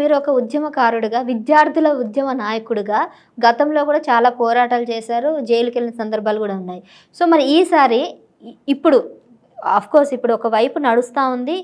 మీరు ఒక ఉద్యమకారుడిగా, విద్యార్థుల ఉద్యమ నాయకుడిగా గతంలో కూడా చాలా పోరాటాలు చేశారు. జైలుకెళ్ళిన సందర్భాలు కూడా ఉన్నాయి. సో, మరి ఈసారి ఇప్పుడు ఆఫ్‌కోర్స్ ఇప్పుడు ఒకవైపు నడుస్తా ఉంది.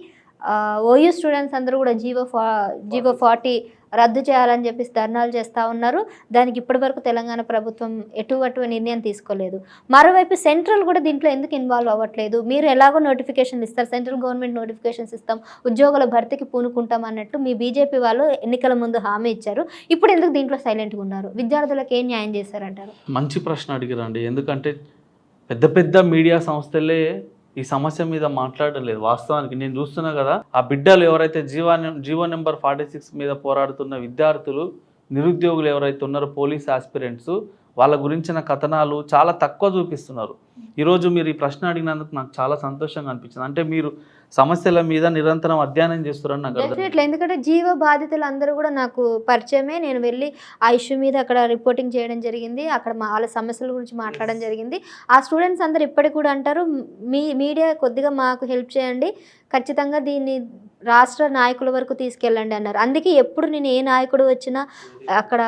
ఓయూ స్టూడెంట్స్ అందరూ కూడా జీవో 40 రద్దు చేయాలని చెప్పేసి ధర్నాలు చేస్తూ ఉన్నారు. దానికి ఇప్పటివరకు తెలంగాణ ప్రభుత్వం ఎటువంటి నిర్ణయం తీసుకోలేదు. మరోవైపు సెంట్రల్ కూడా దీంట్లో ఎందుకు ఇన్వాల్వ్ అవ్వట్లేదు? మీరు ఎలాగో నోటిఫికేషన్లు ఇస్తారు, సెంట్రల్ గవర్నమెంట్ నోటిఫికేషన్స్ ఇస్తాం, ఉద్యోగుల భర్తీకి పూనుకుంటాం అన్నట్టు మీ బీజేపీ వాళ్ళు ఎన్నికల ముందు హామీ ఇచ్చారు. ఇప్పుడు ఎందుకు దీంట్లో సైలెంట్గా ఉన్నారు? విద్యార్థులకు ఏం న్యాయం చేశారంటారు? మంచి ప్రశ్న అడిగారండి. ఎందుకంటే పెద్ద పెద్ద మీడియా సంస్థలే ఈ సమస్య మీద మాట్లాడలేదు. వాస్తవానికి నేను చూస్తున్నా కదా, ఆ బిడ్డలు ఎవరైతే జీవో నెంబర్ 46 మీద పోరాడుతున్న విద్యార్థులు, నిరుద్యోగులు ఎవరైతే ఉన్నారో పోలీస్ ఆస్పిరెంట్స్, వాళ్ళ గురించిన కథనాలు చాలా తక్కువ చూపిస్తున్నారు. ఈరోజు మీరు ఈ ప్రశ్న అడిగినందుకు నాకు చాలా సంతోషంగా అనిపించింది. అంటే మీరు సమస్యల మీద నిరంతరం అధ్యయనం చేస్తారని నాకు డెఫినెట్లీ. ఎందుకంటే జీవ బాధితులు అందరూ కూడా నాకు పరిచయమే. నేను వెళ్ళి ఆ ఇష్యూ మీద అక్కడ రిపోర్టింగ్ చేయడం జరిగింది. అక్కడ వాళ్ళ సమస్యల గురించి మాట్లాడడం జరిగింది. ఆ స్టూడెంట్స్ అందరూ ఇప్పటికి కూడా అంటారు, మీడియా కొద్దిగా మాకు హెల్ప్ చేయండి, ఖచ్చితంగా దీన్ని రాష్ట్ర నాయకుల వరకు తీసుకెళ్ళండి అన్నారు. అందుకే ఎప్పుడు నేను ఏ నాయకుడు వచ్చినా అక్కడ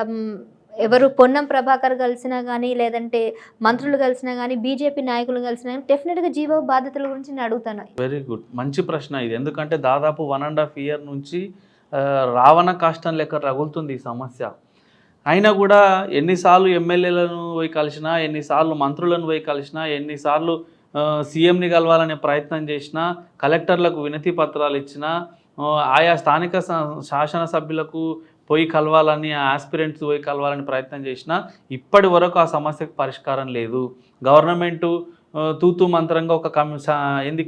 ఎవరు పొన్నం ప్రభాకర్ కలిసినా కానీ, లేదంటే మంత్రులు కలిసినా కానీ, బీజేపీ నాయకులు కలిసినా కానీ డెఫినెట్గా జీవో బాధితుల గురించి నేను అడుగుతాను. వెరీ గుడ్, మంచి ప్రశ్న ఇది. ఎందుకంటే దాదాపు 1.5 year నుంచి రావణ కాష్టం లెక్క రగులుతుంది ఈ సమస్య. అయినా కూడా ఎన్నిసార్లు ఎమ్మెల్యేలను పోయి కలిసినా, ఎన్నిసార్లు మంత్రులను పోయి కలిసినా, ఎన్నిసార్లు సీఎంని కలవాలనే ప్రయత్నం చేసినా, కలెక్టర్లకు వినతి పత్రాలు ఇచ్చినా, ఆయా స్థానిక శాసనసభ్యులకు పోయి కలవాలని, ఆస్పిరెంట్స్ పోయి కలవాలని ప్రయత్నం చేసినా ఇప్పటి వరకు ఆ సమస్యకు పరిష్కారం లేదు. గవర్నమెంటు తూతూ మంత్రంగా ఒక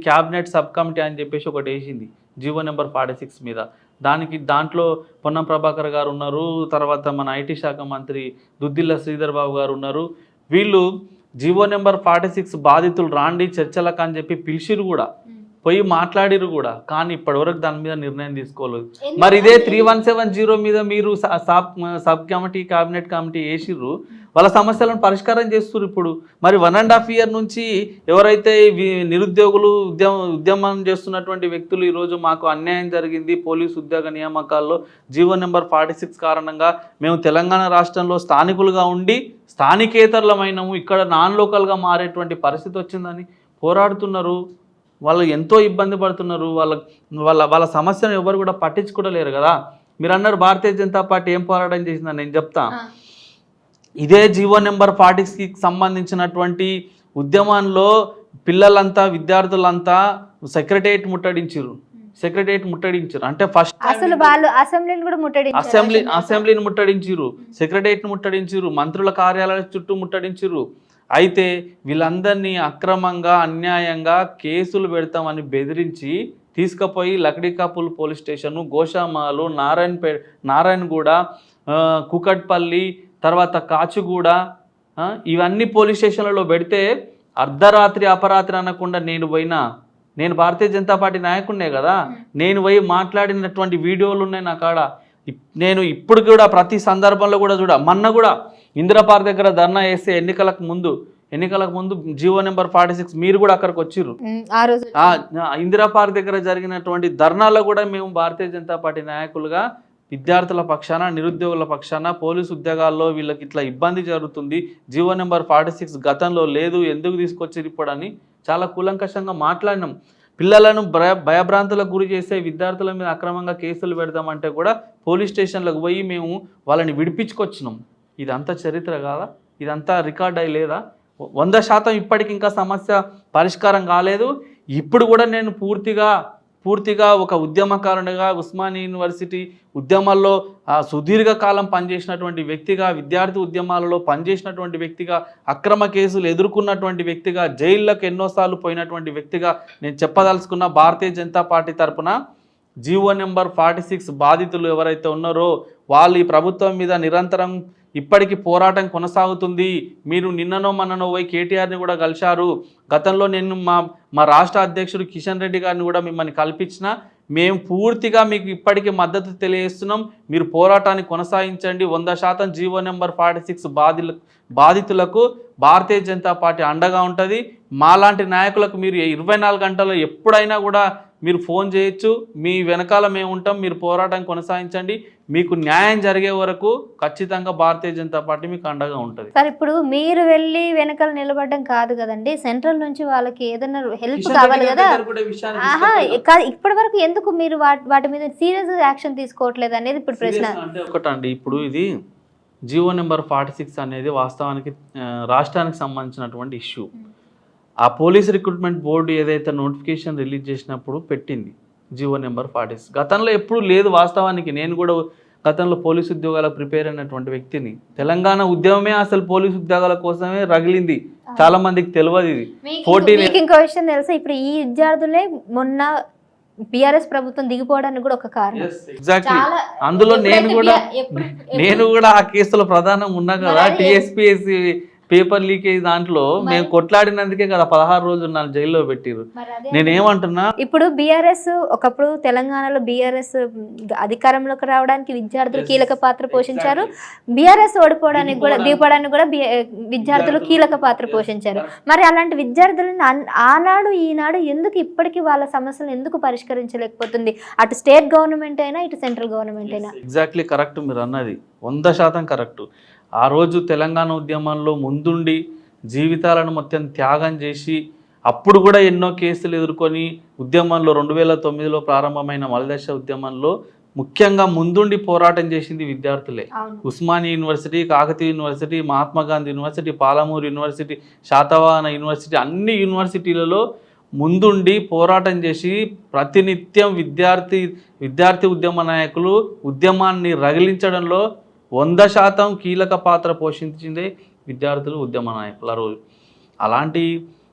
క్యాబినెట్ సబ్ కమిటీ అని చెప్పేసి ఒకటి వేసింది జీవో నెంబర్ 46 మీద. దాంట్లో పొన్నం ప్రభాకర్ గారు ఉన్నారు, తర్వాత మన ఐటీ శాఖ మంత్రి దుద్దిల్ల శ్రీధర్ బాబు గారు ఉన్నారు. వీళ్ళు జీవో నెంబర్ 46 బాధితులు రాండి చర్చలకు అని చెప్పి పిలిచిరు కూడా, పోయి మాట్లాడిరు కూడా. కానీ ఇప్పటివరకు దాని మీద నిర్ణయం తీసుకోలేదు. మరి ఇదే 3170 మీద మీరు సబ్ కమిటీ, క్యాబినెట్ కమిటీ వేసిర్రు, వాళ్ళ సమస్యలను పరిష్కారం చేస్తున్నారు ఇప్పుడు. మరి 1.5 year నుంచి ఎవరైతే నిరుద్యోగులు ఉద్యమం చేస్తున్నటువంటి వ్యక్తులు ఈరోజు మాకు అన్యాయం జరిగింది, పోలీసు ఉద్యోగ నియామకాల్లో జీవో నెంబర్ 46 కారణంగా మేము తెలంగాణ రాష్ట్రంలో స్థానికులుగా ఉండి స్థానికేతరులమైనము, ఇక్కడ నాన్ లోకల్గా మారేటువంటి పరిస్థితి వచ్చిందని పోరాడుతున్నారు. వాళ్ళు ఎంతో ఇబ్బంది పడుతున్నారు. వాళ్ళ సమస్యను ఎవరు కూడా పట్టించుకోలేరు కదా. మీరు అన్నారు భారతీయ జనతా పార్టీ ఏం పోరాటం చేసిందని, నేను చెప్తా. ఇదే జీవో నెంబర్ 46కి సంబంధించినటువంటి ఉద్యమంలో పిల్లలంతా, విద్యార్థులంతా సెక్రటేరియట్ ముట్టడించారు. అంటే ఫస్ట్ అసలు వాళ్ళు అసెంబ్లీని కూడా అసెంబ్లీని ముట్టడించారు, సెక్రటేరియట్ ముట్టడించారు, మంత్రుల కార్యాలయాల చుట్టూ ముట్టడించారు. అయితే వీళ్ళందరినీ అక్రమంగా, అన్యాయంగా కేసులు పెడతామని బెదిరించి తీసుకుపోయి లక్డీకాపుల్ పోలీస్ స్టేషను, గోషామాలు, నారాయణగూడ, కుకట్పల్లి, తర్వాత కాచిగూడ, ఇవన్నీ పోలీస్ స్టేషన్లలో పెడితే అర్ధరాత్రి అపరాత్రి అనకుండా నేను భారతీయ జనతా పార్టీ నాయకుడినే కదా, నేను పోయి మాట్లాడినటువంటి వీడియోలు ఉన్నాయి నా కాడ. నేను ఇప్పుడు కూడా ప్రతి సందర్భంలో కూడా మొన్న కూడా ఇందిరా పార్క్ దగ్గర ధర్నా వేస్తే ఎన్నికలకు ముందు జీవో నెంబర్ 46 మీరు కూడా అక్కడికి వచ్చిర్రు. ఇందిరా పార్క్ దగ్గర జరిగినటువంటి ధర్నాలో కూడా మేము భారతీయ జనతా పార్టీ నాయకులుగా విద్యార్థుల పక్షాన, నిరుద్యోగుల పక్షాన, పోలీసు ఉద్యోగాల్లో వీళ్ళకి ఇట్లా ఇబ్బంది జరుగుతుంది, జీవో నెంబర్ 46 గతంలో లేదు, ఎందుకు తీసుకొచ్చారు ఇప్పుడు అని చాలా కూలంకషంగా మాట్లాడినాం. పిల్లలను భయభ్రాంతులకు గురి చేసే విద్యార్థుల మీద అక్రమంగా కేసులు పెడదామంటే కూడా పోలీస్ స్టేషన్లకు పోయి మేము వాళ్ళని విడిపించుకొచ్చినాం. ఇదంతా చరిత్ర కాదా? ఇదంతా రికార్డ్ అయ్యి లేదా? 100% ఇప్పటికి ఇంకా సమస్య పరిష్కారం కాలేదు. ఇప్పుడు కూడా నేను పూర్తిగా ఒక ఉద్యమకారునిగా, ఉస్మానియా యూనివర్సిటీ ఉద్యమాల్లో సుదీర్ఘకాలం పనిచేసినటువంటి వ్యక్తిగా, విద్యార్థి ఉద్యమాలలో పనిచేసినటువంటి వ్యక్తిగా, అక్రమ కేసులు ఎదుర్కొన్నటువంటి వ్యక్తిగా, జైళ్ళకు ఎన్నోసార్లు పోయినటువంటి వ్యక్తిగా నేను చెప్పదలుచుకున్న భారతీయ జనతా పార్టీ తరఫున జీవో నెంబర్ 46 బాధితులు ఎవరైతే ఉన్నారో వాళ్ళు ఈ ప్రభుత్వం మీద నిరంతరం ఇప్పటికీ పోరాటం కొనసాగుతుంది. మీరు నిన్ననో మొన్ననో పోయి కేటీఆర్ని కూడా కలిశారు. గతంలో నేను మా రాష్ట్ర అధ్యక్షుడు కిషన్ రెడ్డి గారిని కూడా మిమ్మల్ని కల్పించిన. మేము పూర్తిగా మీకు ఇప్పటికీ మద్దతు తెలియజేస్తున్నాం. మీరు పోరాటాన్ని కొనసాగించండి. 100% జీవో నెంబర్ 46 బాధితులకు భారతీయ జనతా పార్టీ అండగా ఉంటుంది. మాలాంటి నాయకులకు మీరు 24 గంటల్లో ఎప్పుడైనా కూడా మీరు ఫోన్ చేయొచ్చు, మీ వెనకాల మేము ఉంటాం, మీరు పోరాటం కొనసాగించండి, మీకు న్యాయం జరిగే వరకు ఖచ్చితంగా భారతీయ జనతా పార్టీ మీకు అండగా ఉంటుంది. సార్ ఇప్పుడు మీరు వెళ్ళి వెనకాల నిలబడడం కాదు కదండి, సెంట్రల్ నుంచి వాళ్ళకి ఏదైనా హెల్ప్ కావాలి కదా. ఇప్పటి వరకు ఎందుకు మీరు వాటి మీద సీరియస్ యాక్షన్ తీసుకోవట్లేదు అనేది ఇప్పుడు ప్రశ్న. అంటే ఒకటండి, ఇప్పుడు ఇది జీవో నెంబర్ 46 అనేది వాస్తవానికి రాష్ట్రానికి సంబంధించినటువంటి ఇష్యూ. ఆ పోలీస్ రిక్రూట్మెంట్ బోర్డు ఏదైతే నోటిఫికేషన్ రిలీజ్ చేసినప్పుడు పెట్టింది జీవో నెంబర్ 46. గతంలో ఎప్పుడు లేదు వాస్తవానికి. నేను కూడా గతంలో పోలీసు ఉద్యోగాలకు ప్రిపేర్ అయినటువంటి వ్యక్తిని. తెలంగాణ ఉద్యమమే అసలు పోలీసు ఉద్యోగాల కోసమే రగిలింది, చాలా మందికి తెలియదు ఇది. ఇంకో విషయం తెలుసా, ఇప్పుడు ఈ విద్యార్థులే మొన్న బిఆర్ఎస్ ప్రభుత్వం దిగిపోవడానికి కూడా ఒక కారణం. ఎగ్జాక్ట్లీ, అందులో నేను కూడా ఆ కేసులో ప్రధానం ఉన్నా కదా. టీఎస్పీఎస్సీ పేపర్ లీకేజ్ దాంట్లో మేము కొట్లాడినందుకే కదా 16 రోజులు నన్ను జైల్లో పెట్టిరు. నేనేమంటున్నా, ఇప్పుడు బీఆర్ఎస్ ఒకప్పుడు తెలంగాణలో బీఆర్ఎస్ అధికారంలోకి రావడానికి విద్యార్థులు కీలక పాత్ర పోషించారు, బీఆర్ఎస్ ఓడిపోవడానికి కూడా దిగిపోవడానికి కూడా విద్యార్థులు కీలక పాత్ర పోషించారు. మరి అలాంటి విద్యార్థులను ఆనాడు ఈనాడు ఎందుకు ఇప్పటికీ వాళ్ళ సమస్యలు ఎందుకు పరిష్కరించలేకపోతుంది, అటు స్టేట్ గవర్నమెంట్ అయినా ఇటు సెంట్రల్ గవర్నమెంట్ అయినా? ఎగ్జాక్ట్లీ కరెక్ట్, మీరు అన్నది 100% కరెక్ట్. ఆ రోజు తెలంగాణ ఉద్యమంలో ముందుండి జీవితాలను మొత్తం త్యాగం చేసి అప్పుడు కూడా ఎన్నో కేసులు ఎదుర్కొని ఉద్యమంలో 2009లో ప్రారంభమైన మలదశ ఉద్యమంలో ముఖ్యంగా ముందుండి పోరాటం చేసింది విద్యార్థులే. Osmania university, Kakatiya university, Mahatma Gandhi university, Palamuru university, Satavahana university, అన్ని యూనివర్సిటీలలో ముందుండి పోరాటం చేసి ప్రతినిత్యం విద్యార్థి ఉద్యమ నాయకులు ఉద్యమాన్ని రగిలించడంలో 100% కీలక పాత్ర పోషించిందే విద్యార్థులు ఉద్యమ నాయకులు ఆ రోజు. అలాంటి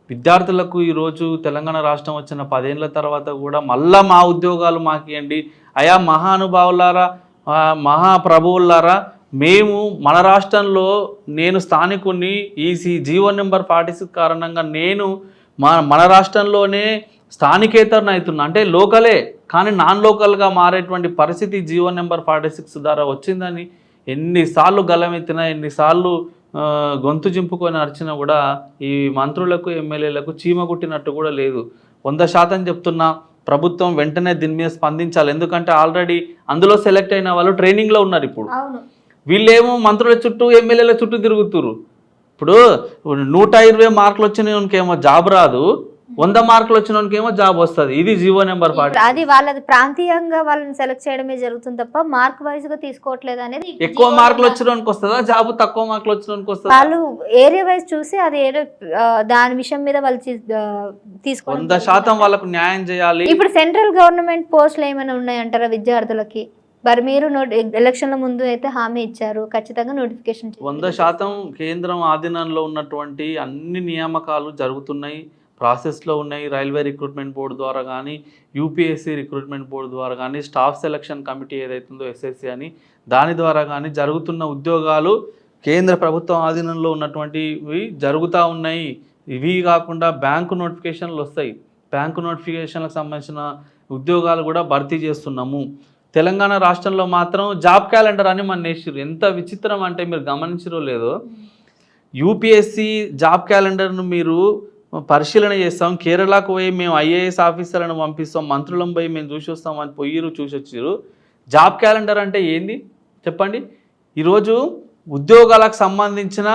విద్యార్థులకు ఈరోజు తెలంగాణ రాష్ట్రం వచ్చిన 10 ఏళ్ళ తర్వాత కూడా మళ్ళా మా ఉద్యోగాలు మాకియండి అయా మహానుభావులారా, మహాప్రభువులారా, మేము మన రాష్ట్రంలో నేను స్థానికుని ఈ జీవో నెంబర్ 46 కారణంగా నేను మన రాష్ట్రంలోనే స్థానికేతరణ అవుతున్నా, అంటే లోకలే కానీ నాన్ లోకల్గా మారేటువంటి పరిస్థితి జీవో నెంబర్ 46 ద్వారా వచ్చిందని ఎన్నిసార్లు గలమెత్తినా, ఎన్నిసార్లు గొంతు చింపుకొని అరిచినా కూడా ఈ మంత్రులకు ఎమ్మెల్యేలకు చీమ కుట్టినట్టు కూడా లేదు. 100% చెప్తున్నా, ప్రభుత్వం వెంటనే దీని మీద స్పందించాలి. ఎందుకంటే ఆల్రెడీ అందులో సెలెక్ట్ అయిన వాళ్ళు ట్రైనింగ్లో ఉన్నారు. ఇప్పుడు వీళ్ళేమో మంత్రుల చుట్టూ ఎమ్మెల్యేల చుట్టూ తిరుగుతున్నారు. ఇప్పుడు 120 మార్కులు వచ్చినకేమో జాబ్ రాదు, 100 మార్కులు వచ్చినకేమో జాబ్ వస్తుంది. ఇది జీవో నెంబర్ 46. అది వాళ్ళది ప్రాంతీయంగా వాళ్ళని సెలెక్ట్ చేయడమే జరుగుతుంది తప్ప మార్క్ వైజ్ గా తీసుకోవట్లేదు అనేది. ఎక్కువ మార్కులు వచ్చినోనికి వస్తుందా జాబ్, తక్కువ మార్కులు వచ్చినోనికి వస్తుందా? వాళ్ళు ఏరియా వైజ్ చూసి అది దాని విషయం మీద వాళ్ళు తీసుకోవాలి. 100% వాళ్ళకు న్యాయం చేయాలి. ఇప్పుడు సెంట్రల్ గవర్నమెంట్ పోస్టులు ఏమైనా ఉన్నాయంటారా విద్యార్థులకి? మరి మీరు ఎలక్షన్ల ముందు అయితే హామీ ఇచ్చారు, ఖచ్చితంగా నోటిఫికేషన్. 100% కేంద్రం ఆధీనంలో ఉన్నటువంటి అన్ని నియామకాలు జరుగుతున్నాయి, ప్రాసెస్లో ఉన్నాయి. రైల్వే రిక్రూట్మెంట్ బోర్డు ద్వారా కానీ, యూపీఎస్సీ రిక్రూట్మెంట్ బోర్డు ద్వారా కానీ, స్టాఫ్ సెలక్షన్ కమిటీ ఏదైతుందో ఎస్ఎస్సి అని, దాని ద్వారా కానీ జరుగుతున్న ఉద్యోగాలు కేంద్ర ప్రభుత్వం ఆధీనంలో ఉన్నటువంటివి జరుగుతూ ఉన్నాయి. ఇవి కాకుండా బ్యాంకు నోటిఫికేషన్లు వస్తాయి, బ్యాంకు నోటిఫికేషన్లకు సంబంధించిన ఉద్యోగాలు కూడా భర్తీ చేస్తున్నాము. తెలంగాణ రాష్ట్రంలో మాత్రం జాబ్ క్యాలెండర్ అని మన నేర్చారు. ఎంత విచిత్రం అంటే మీరు గమనించరో లేదో, యూపీఎస్సీ జాబ్ క్యాలెండర్ను మీరు పరిశీలన చేస్తాం, కేరళకు పోయి మేము ఐఏఎస్ ఆఫీసర్లను పంపిస్తాం, మంత్రులను పోయి మేము చూసి వస్తాం అని పోయిరు, చూసి వచ్చారు. జాబ్ క్యాలెండర్ అంటే ఏంది చెప్పండి? ఈరోజు ఉద్యోగాలకు సంబంధించిన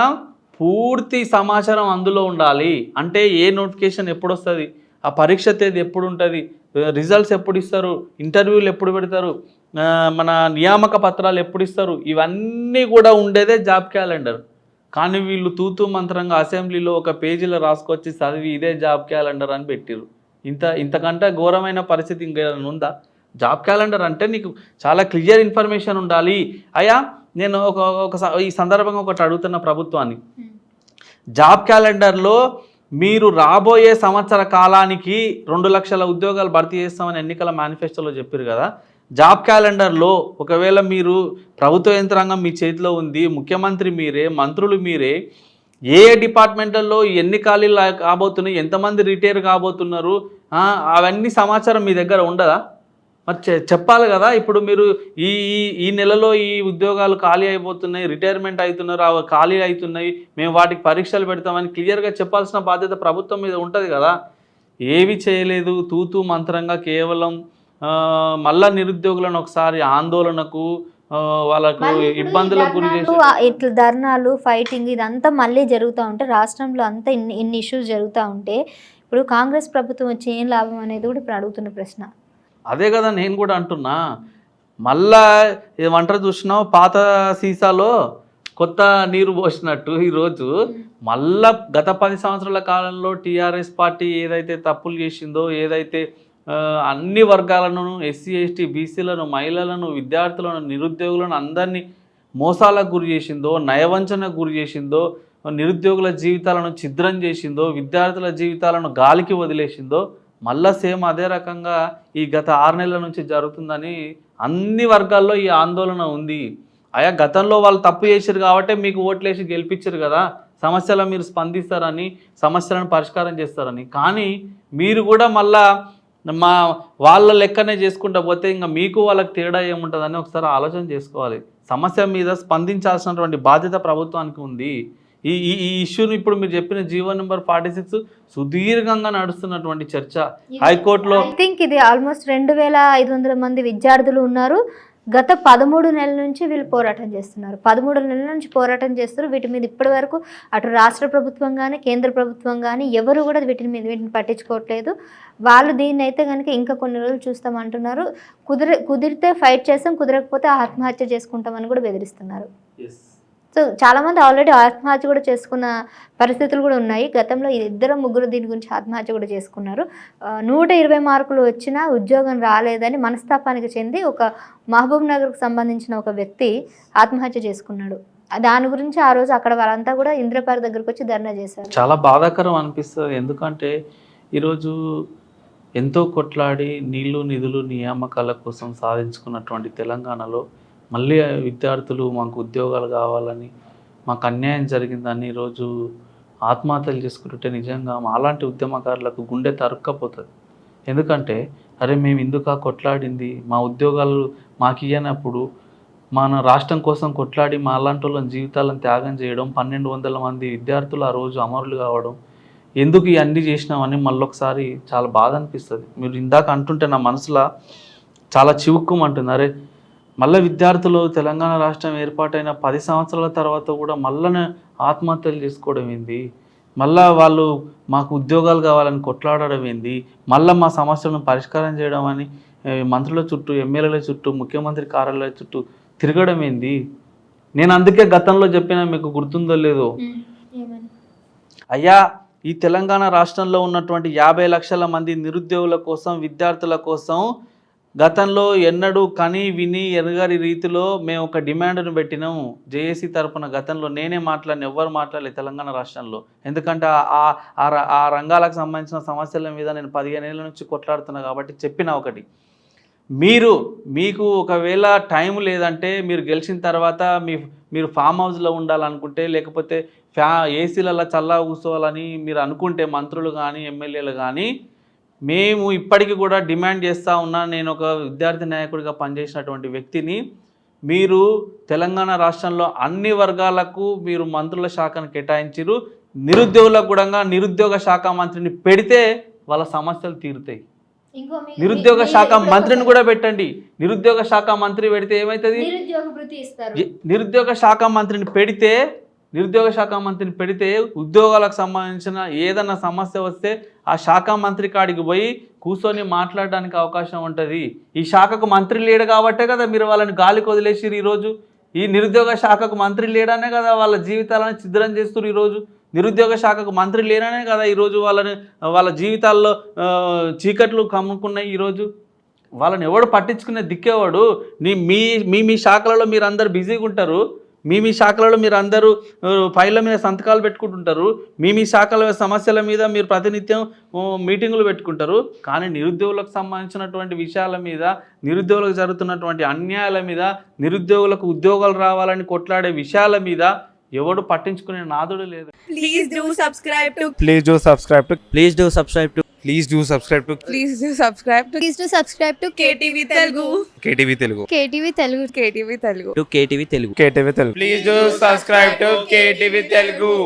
పూర్తి సమాచారం అందులో ఉండాలి. అంటే ఏ నోటిఫికేషన్ ఎప్పుడు వస్తుంది, ఆ పరీక్ష తేదీ ఎప్పుడు ఉంటుంది, రిజల్ట్స్ ఎప్పుడు ఇస్తారు, ఇంటర్వ్యూలు ఎప్పుడు పెడతారు, మన నియామక పత్రాలు ఎప్పుడు ఇస్తారు, ఇవన్నీ కూడా ఉండేదే జాబ్ క్యాలెండర్. కానీ వీళ్ళు తూతూ మంత్రంగా అసెంబ్లీలో ఒక పేజీలో రాసుకొచ్చి చదివి ఇదే జాబ్ క్యాలెండర్ అని పెట్టిరు. ఇంతకంటే ఘోరమైన పరిస్థితి ఇంకేమైనా ఉందా? జాబ్ క్యాలెండర్ అంటే నీకు చాలా క్లియర్ ఇన్ఫర్మేషన్ ఉండాలి. అయ్యా నేను ఈ సందర్భంగా ఒకటి అడుగుతున్న ప్రభుత్వాన్ని, జాబ్ క్యాలెండర్లో మీరు రాబోయే సంవత్సర కాలానికి 2 లక్షల ఉద్యోగాలు భర్తీ చేస్తామని ఎన్నికల మేనిఫెస్టోలో చెప్పారు కదా. జాబ్ క్యాలెండర్లో ఒకవేళ మీరు ప్రభుత్వ యంత్రాంగం మీ చేతిలో ఉంది, ముఖ్యమంత్రి మీరే, మంత్రులు మీరే, ఏ డిపార్ట్మెంట్లలో ఎన్ని ఖాళీలు కాబోతున్నాయి, ఎంతమంది రిటైర్ కాబోతున్నారు, అవన్నీ సమాచారం మీ దగ్గర ఉండదా? మరి చెప్పాలి కదా. ఇప్పుడు మీరు ఈ నెలలో ఈ ఉద్యోగాలు ఖాళీ అయిపోతున్నాయి, రిటైర్మెంట్ అవుతున్నారు, అవి ఖాళీ అవుతున్నాయి, మేము వాటికి పరీక్షలు పెడతామని క్లియర్గా చెప్పాల్సిన బాధ్యత ప్రభుత్వం మీద ఉంటుంది కదా. ఏవి చేయలేదు. తూతూ మంత్రంగా కేవలం మళ్ళా నిరుద్యోగులను ఒకసారి ఆందోళనకు వాళ్ళకు ఇబ్బందులకు గురి చేసి ఇట్లా ధర్నాలు ఫైటింగ్ ఇదంతా మళ్ళీ జరుగుతూ ఉంటే రాష్ట్రంలో అంతా ఇన్ని ఇష్యూస్ జరుగుతూ ఉంటే ఇప్పుడు కాంగ్రెస్ ప్రభుత్వం వచ్చి ఏం లాభం అనేది కూడా ఇప్పుడు అడుగుతున్న ప్రశ్న. అదే కదా నేను కూడా అంటున్నా. మళ్ళా ఏమంటారు చూసినావు, పాత సీసాలో కొత్త నీరు పోసినట్టు ఈరోజు మళ్ళా గత 10 సంవత్సరాల కాలంలో టీఆర్ఎస్ పార్టీ ఏదైతే తప్పులు చేసిందో, ఏదైతే అన్ని వర్గాలను ఎస్సీ ఎస్టీ బీసీలను మహిళలను విద్యార్థులను నిరుద్యోగులను అందరినీ మోసాలకు గురి చేసిందో, నయవంచనకు గురి చేసిందో, నిరుద్యోగుల జీవితాలను ఛిద్రం చేసిందో, విద్యార్థుల జీవితాలను గాలికి వదిలేసిందో మళ్ళా సేమ్ అదే రకంగా ఈ గత 6 నెలల నుంచి జరుగుతుందని అన్ని వర్గాల్లో ఈ ఆందోళన ఉంది. అయా గతంలో వాళ్ళు తప్పు చేశారు కాబట్టి మీకు ఓట్లేసి గెలిపించారు కదా, సమస్యలను మీరు స్పందిస్తారని, సమస్యలను పరిష్కారం చేస్తారని. కానీ మీరు కూడా మళ్ళా వాళ్ళ లెక్కనే చేసుకుంటా పోతే ఇంకా మీకు వాళ్ళకి తేడా ఏముంటుందని ఒకసారి ఆలోచన చేసుకోవాలి. సమస్య మీద స్పందించాల్సినటువంటి బాధ్యత ప్రభుత్వానికి ఉంది. ఈ ఈ ఇష్యూని ఇప్పుడు మీరు చెప్పిన జీవో నెంబర్ 46 సుదీర్ఘంగా నడుస్తున్నటువంటి చర్చ హైకోర్టులో. ఐ థింక్ ఇది ఆల్మోస్ట్ 2500 మంది విద్యార్థులు ఉన్నారు. గత 13 నెలల నుంచి వీళ్ళు పోరాటం చేస్తున్నారు. 13 నెలల నుంచి పోరాటం చేస్తారు. వీటి మీద ఇప్పటి వరకు అటు రాష్ట్ర ప్రభుత్వం కానీ కేంద్ర ప్రభుత్వం కానీ ఎవరు కూడా వీటిని పట్టించుకోవట్లేదు. వాళ్ళు దీన్ని అయితే కనుక ఇంకా కొన్ని రోజులు చూస్తామంటున్నారు. కుదిరితే ఫైట్ చేస్తాం, కుదరకపోతే ఆత్మహత్య చేసుకుంటామని కూడా బెదిరిస్తున్నారు. సో చాలామంది ఆల్రెడీ ఆత్మహత్య కూడా చేసుకున్న పరిస్థితులు కూడా ఉన్నాయి. గతంలో 2-3 దీని గురించి ఆత్మహత్య కూడా చేసుకున్నారు. 120 మార్కులు వచ్చినా ఉద్యోగం రాలేదని మనస్తాపానికి చెంది ఒక మహబూబ్ నగర్కు సంబంధించిన ఒక వ్యక్తి ఆత్మహత్య చేసుకున్నాడు. దాని గురించి ఆ రోజు అక్కడ వాళ్ళంతా కూడా ఇంద్రపార్క్ దగ్గరకు వచ్చి ధర్నా చేశారు. చాలా బాధాకరం అనిపిస్తుంది. ఎందుకంటే ఈరోజు ఎంతో కొట్లాడి నీళ్లు నిధులు నియామకాల కోసం సాధించుకున్నటువంటి తెలంగాణలో మళ్ళీ విద్యార్థులు మాకు ఉద్యోగాలు కావాలని, మాకు అన్యాయం జరిగిందని ఈరోజు ఆత్మహత్యలు చేసుకుంటుంటే నిజంగా అలాంటి ఉద్యమకారులకు గుండె తరుక్కపోతుంది. ఎందుకంటే అరే మేము ఇందుక కొట్లాడింది, మా ఉద్యోగాలు మాకు ఇయ్యనప్పుడు మన రాష్ట్రం కోసం కొట్లాడి మా అలాంటి వాళ్ళని జీవితాలను త్యాగం చేయడం, 1200 మంది విద్యార్థులు ఆ రోజు అమరులు కావడం, ఎందుకు ఇవన్నీ చేసినామని మళ్ళొకసారి చాలా బాధ అనిపిస్తుంది. మీరు ఇందాక అంటుంటే నా మనసులో చాలా చివుక్కుమంటుంది. అరే మళ్ళీ విద్యార్థులు తెలంగాణ రాష్ట్రం ఏర్పాటైన 10 సంవత్సరాల తర్వాత కూడా మళ్ళీ ఆత్మహత్యలు చేసుకోవడం ఏంది, మళ్ళీ వాళ్ళు మాకు ఉద్యోగాలు కావాలని కొట్లాడడం ఏంది, మళ్ళీ మా సమస్యలను పరిష్కారం చేయడం అని మంత్రుల చుట్టూ, ఎమ్మెల్యేల చుట్టూ, ముఖ్యమంత్రి కార్యాలయం చుట్టూ తిరగడం ఏంది. నేను అందుకే గతంలో చెప్పిన, మీకు గుర్తుందో లేదో, అయ్యా ఈ తెలంగాణ రాష్ట్రంలో ఉన్నటువంటి 50 లక్షల మంది నిరుద్యోగుల కోసం, విద్యార్థుల కోసం గతంలో ఎన్నడూ కని విని ఎరగని రీతిలో మేము ఒక డిమాండ్ను పెట్టినాము జేఏసీ తరఫున. గతంలో నేనే మాట్లాడిన, ఎవ్వరు మాట్లాడలేదు తెలంగాణ రాష్ట్రంలో. ఎందుకంటే ఆ రంగాలకు సంబంధించిన సమస్యల మీద నేను 15 ఏళ్ళ నుంచి కొట్లాడుతున్నా కాబట్టి చెప్పిన ఒకటి, మీకు ఒకవేళ టైం లేదంటే మీరు గెలిచిన తర్వాత మీరు ఫామ్ హౌస్లో ఉండాలనుకుంటే, లేకపోతే ఏసీలలో చల్లా కూర్చోవాలని మీరు అనుకుంటే, మంత్రులు కానీ ఎమ్మెల్యేలు కానీ, మేము ఇప్పటికీ కూడా డిమాండ్ చేస్తూ ఉన్నా. నేను ఒక విద్యార్థి నాయకుడిగా పనిచేసినటువంటి వ్యక్తిని, మీరు తెలంగాణ రాష్ట్రంలో అన్ని వర్గాలకు మీరు మంత్రుల శాఖను కేటాయించారు, నిరుద్యోగులకు కూడా నిరుద్యోగ శాఖ మంత్రిని పెడితే వాళ్ళ సమస్యలు తీరుతాయి. నిరుద్యోగ శాఖ మంత్రిని కూడా పెట్టండి. నిరుద్యోగ శాఖ మంత్రి పెడితే ఏమవుతుంది, నిరుద్యోగ శాఖ మంత్రిని పెడితే ఉద్యోగాలకు సంబంధించిన ఏదన్నా సమస్య వస్తే ఆ శాఖ మంత్రి కాడికి పోయి కూర్చొని మాట్లాడడానికి అవకాశం ఉంటుంది. ఈ శాఖకు మంత్రి లేడు కాబట్టే కదా మీరు వాళ్ళని గాలికి వదిలేసిరు. ఈరోజు ఈ నిరుద్యోగ శాఖకు మంత్రి లేడనే కదా వాళ్ళ జీవితాలను ఛిద్రం చేస్తున్నారు. ఈరోజు నిరుద్యోగ శాఖకు మంత్రి లేననే కదా ఈరోజు వాళ్ళ జీవితాల్లో చీకట్లు కమ్ముకున్నాయి. ఈరోజు వాళ్ళని ఎవడు పట్టించుకునే దిక్కేవాడు. మీ శాఖలలో మీరు అందరు బిజీగా ఉంటారు. మీ శాఖలలో మీరు అందరూ ఫైళ్ళ మీద సంతకాలు పెట్టుకుంటుంటారు. మీ శాఖల సమస్యల మీద మీరు ప్రతినిత్యం మీటింగులు పెట్టుకుంటారు. కానీ నిరుద్యోగులకు సంబంధించినటువంటి విషయాల మీద, నిరుద్యోగులకు జరుగుతున్నటువంటి అన్యాయాల మీద, నిరుద్యోగులకు ఉద్యోగాలు రావాలని కొట్లాడే విషయాల మీద ఎవడు పట్టించుకునే నాదుడు లేదు. Please do subscribe to KTV Telugu. Please do subscribe to KTV Telugu.